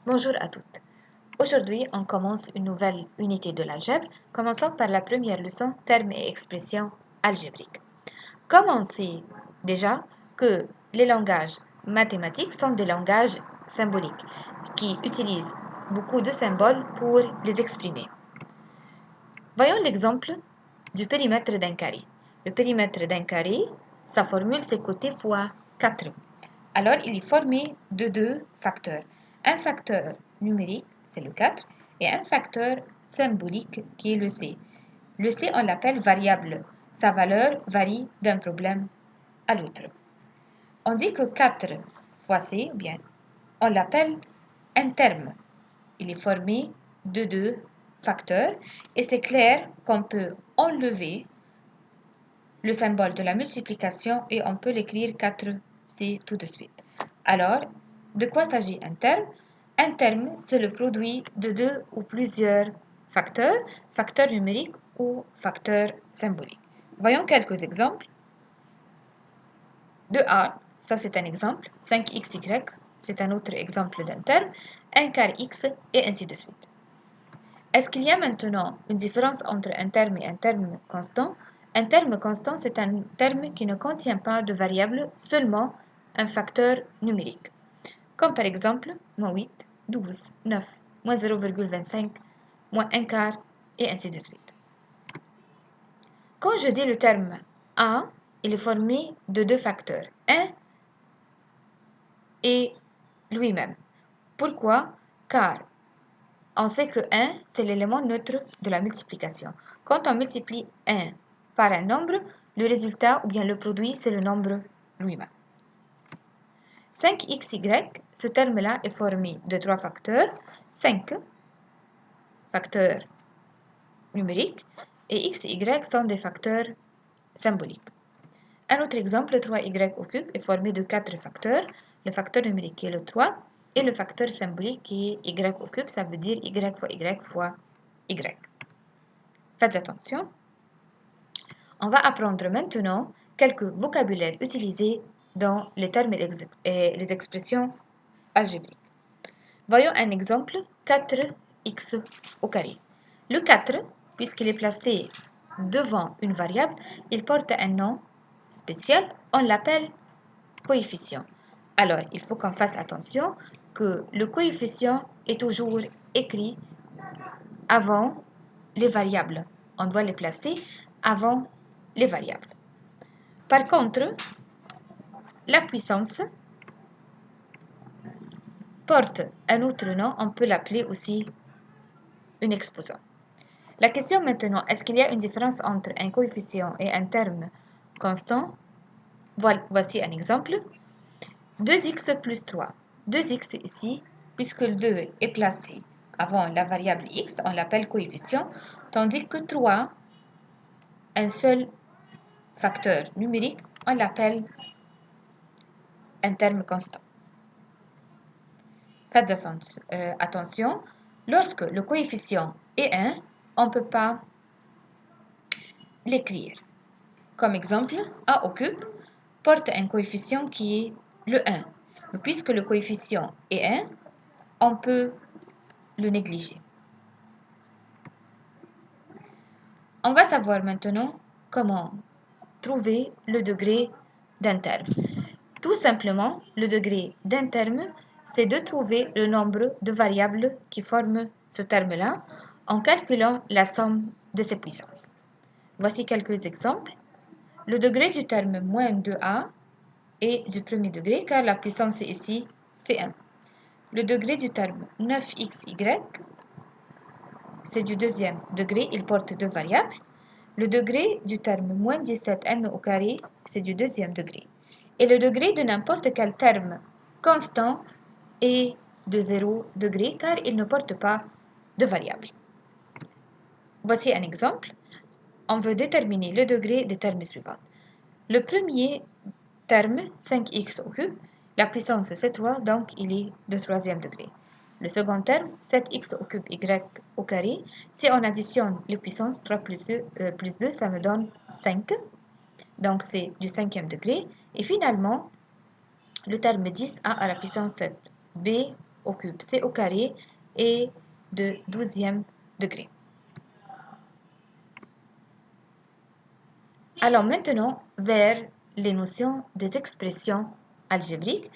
Bonjour à toutes. Aujourd'hui, on commence une nouvelle unité de l'algèbre. Commençons par la première leçon, termes et expressions algébriques. Comme on sait déjà que les langages mathématiques sont des langages symboliques qui utilisent beaucoup de symboles pour les exprimer. Voyons l'exemple du périmètre d'un carré. Le périmètre d'un carré, sa formule c'est côté fois 4. Alors, il est formé de deux facteurs. Un facteur numérique, c'est le 4, et un facteur symbolique qui est le C. Le C, on l'appelle variable. Sa valeur varie d'un problème à l'autre. On dit que 4 fois C, ou bien, on l'appelle un terme. Il est formé de deux facteurs et c'est clair qu'on peut enlever le symbole de la multiplication et on peut l'écrire 4C tout de suite. Alors, de quoi s'agit un terme? Un terme, c'est le produit de deux ou plusieurs facteurs, facteurs numériques ou facteurs symboliques. Voyons quelques exemples. De A, ça c'est un exemple. 5xy, c'est un autre exemple d'un terme. 1 quart x et ainsi de suite. Est-ce qu'il y a maintenant une différence entre un terme et un terme constant? Un terme constant, c'est un terme qui ne contient pas de variable, seulement un facteur numérique. Comme par exemple, moins 8, 12, 9, moins 0,25, moins 1 quart, et ainsi de suite. Quand je dis le terme A, il est formé de deux facteurs, 1 et lui-même. Pourquoi? Car on sait que 1, c'est l'élément neutre de la multiplication. Quand on multiplie 1 par un nombre, le résultat ou bien le produit, c'est le nombre lui-même. 5xy, ce terme-là est formé de trois facteurs, 5 facteurs numériques et x et y sont des facteurs symboliques. Un autre exemple, 3y au cube est formé de 4 facteurs, le facteur numérique qui est le 3 et le facteur symbolique qui est y au cube, ça veut dire y fois y fois y. Faites attention. On va apprendre maintenant quelques vocabulaires utilisés dans les termes et les expressions algébriques. Voyons un exemple, 4x au carré. Le 4, puisqu'il est placé devant une variable, il porte un nom spécial, on l'appelle coefficient. Alors, il faut qu'on fasse attention que le coefficient est toujours écrit avant les variables. On doit les placer avant les variables. Par contre, la puissance porte un autre nom, on peut l'appeler aussi une exposant. La question maintenant, est-ce qu'il y a une différence entre un coefficient et un terme constant? Voici un exemple. 2x plus 3. 2x ici, puisque le 2 est placé avant la variable x, on l'appelle coefficient, tandis que 3, un seul facteur numérique, on l'appelle un terme constant. Faites attention, lorsque le coefficient est 1, on ne peut pas l'écrire. Comme exemple, a au cube porte un coefficient qui est le 1. Mais puisque le coefficient est 1, on peut le négliger. On va savoir maintenant comment trouver le degré d'un terme. Tout simplement, le degré d'un terme, c'est de trouver le nombre de variables qui forment ce terme-là en calculant la somme de ses puissances. Voici quelques exemples. Le degré du terme moins 2a est du premier degré car la puissance ici, c'est 1. Le degré du terme 9xy, c'est du deuxième degré, il porte deux variables. Le degré du terme moins 17n au carré, c'est du deuxième degré. Et le degré de n'importe quel terme constant est de 0 degré car il ne porte pas de variable. Voici un exemple. On veut déterminer le degré des termes suivants. Le premier terme, 5x au cube, la puissance c'est 3, donc il est de troisième degré. Le second terme, 7x au cube y au carré, si on additionne les puissances, 3 plus 2, ça me donne 5. Donc c'est du cinquième degré. Et finalement, le terme 10a à la puissance 7, b au cube c au carré est de 12e degré. Alors maintenant, vers les notions des expressions algébriques.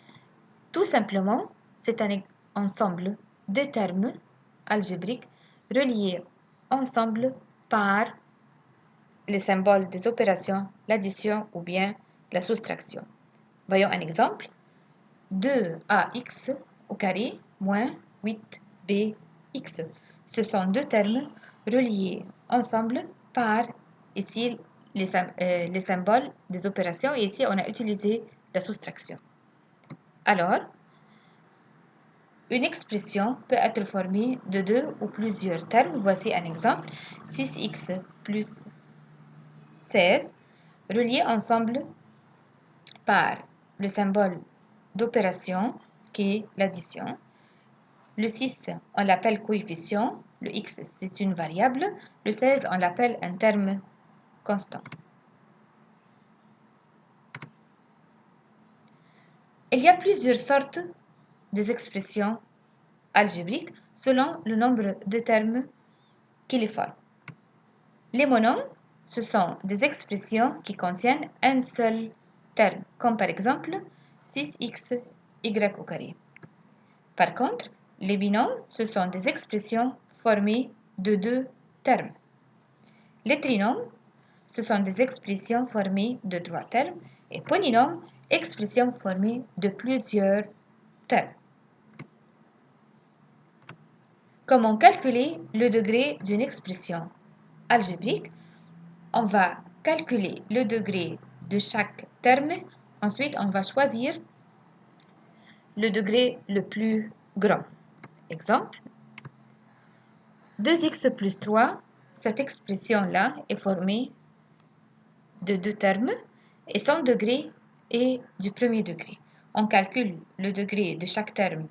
Tout simplement, c'est un ensemble de termes algébriques reliés ensemble par les symboles des opérations, l'addition ou bien la soustraction. Voyons un exemple. 2ax au carré moins 8bx. Ce sont deux termes reliés ensemble par ici les symboles des opérations et ici on a utilisé la soustraction. Alors, une expression peut être formée de deux ou plusieurs termes. Voici un exemple. 6x plus 16 reliés ensemble par le symbole d'opération qui est l'addition. Le 6, on l'appelle coefficient. Le x, c'est une variable. Le 16, on l'appelle un terme constant. Il y a plusieurs sortes d'expressions algébriques selon le nombre de termes qui les forment. Les monomes, ce sont des expressions qui contiennent un seul terme, comme par exemple 6xy au carré. Par contre, les binômes, ce sont des expressions formées de deux termes. Les trinômes, ce sont des expressions formées de trois termes. Et polynômes, expressions formées de plusieurs termes. Comment calculer le degré d'une expression algébrique? On va calculer le degré de chaque terme. Ensuite, on va choisir le degré le plus grand. Exemple, 2x plus 3, cette expression-là est formée de deux termes et son degré est du premier degré. On calcule le degré de chaque terme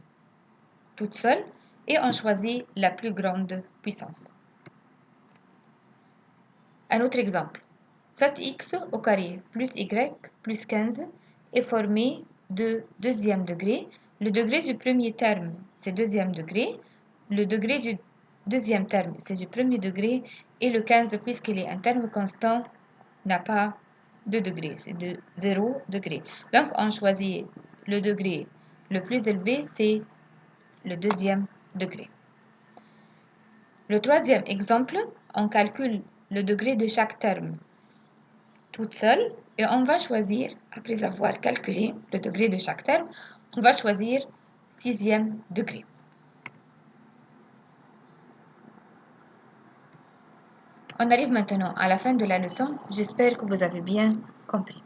toute seule et on choisit la plus grande puissance. Un autre exemple, 7x au carré plus y plus 15 est formé de deuxième degré. Le degré du premier terme, c'est deuxième degré. Le degré du deuxième terme, c'est du premier degré. Et le 15, puisqu'il est un terme constant, n'a pas de degré, c'est de 0 degré. Donc, on choisit le degré le plus élevé, c'est le deuxième degré. Le troisième exemple, on calcule le degré de chaque terme toute seule et on va choisir, après avoir calculé le degré de chaque terme, on va choisir sixième degré. On arrive maintenant à la fin de la leçon. J'espère que vous avez bien compris.